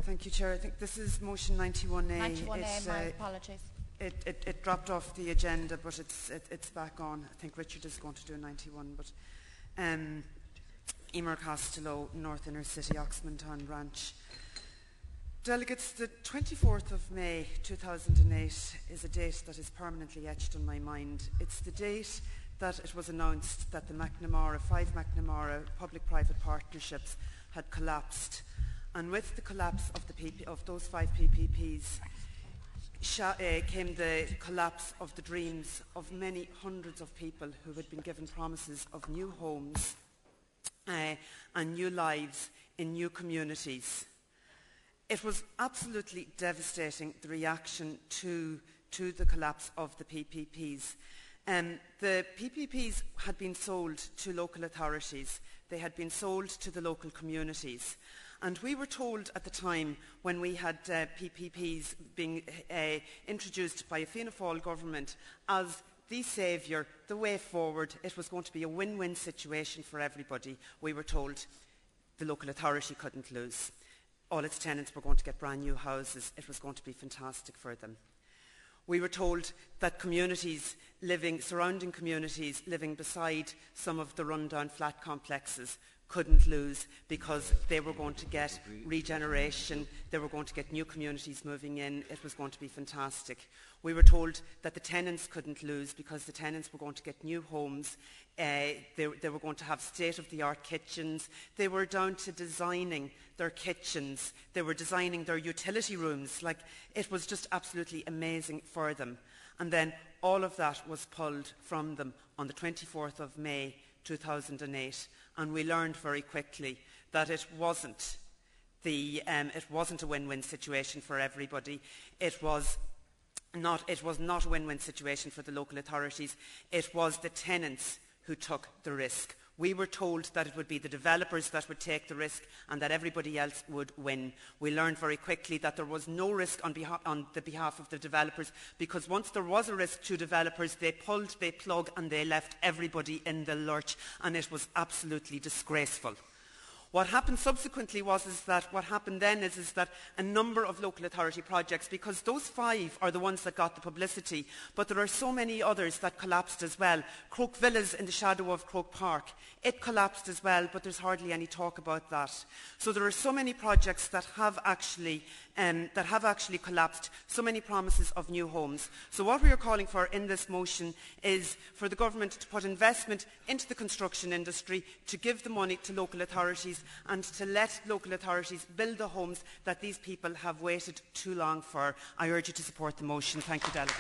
Thank you, Chair. I think this is motion 91A. 91A, my apologies. It dropped off the agenda, but it's back on. I think Richard is going to do 91, but Emer Costello, North Inner City, Oxmantown Ranch. Delegates, the 24th of May 2008 is a date that is permanently etched in my mind. It's the date that it was announced that the five McNamara public-private partnerships had collapsed. And with the collapse of those 5 PPPs came the collapse of the dreams of many hundreds of people who had been given promises of new homes and new lives in new communities. It was absolutely devastating, the reaction to the collapse of the PPPs. The PPPs had been sold to local authorities. They had been sold to the local communities. And we were told at the time, when we had PPPs being introduced by a Fianna Fáil government as the saviour, the way forward, it was going to be a win-win situation for everybody. We were told the local authority couldn't lose. All its tenants were going to get brand new houses. It was going to be fantastic for them. We were told that surrounding communities living beside some of the rundown flat complexes couldn't lose because they were going to get regeneration, they were going to get new communities moving in, it was going to be fantastic. We were told that the tenants couldn't lose because the tenants were going to get new homes, they were going to have state-of-the-art kitchens, they were down to designing their kitchens, they were designing their utility rooms, like it was just absolutely amazing for them. And then all of that was pulled from them on the 24th of May 2008, and we learned very quickly that it wasn't a win-win situation for everybody. It was not a win-win situation for the local authorities. It was the tenants who took the risk. We were told that it would be the developers that would take the risk and that everybody else would win. We learned very quickly that there was no risk on the behalf of the developers, because once there was a risk to developers, they pulled the plug and they left everybody in the lurch, and it was absolutely disgraceful. What happened subsequently was that a number of local authority projects, because those 5 are the ones that got the publicity, but there are so many others that collapsed as well. Croke Villas in the shadow of Croke Park, it collapsed as well, but there's hardly any talk about that. So there are so many projects that have actually collapsed, so many promises of new homes. So what we are calling for in this motion is for the government to put investment into the construction industry, to give the money to local authorities and to let local authorities build the homes that these people have waited too long for. I urge you to support the motion. Thank you, delegates.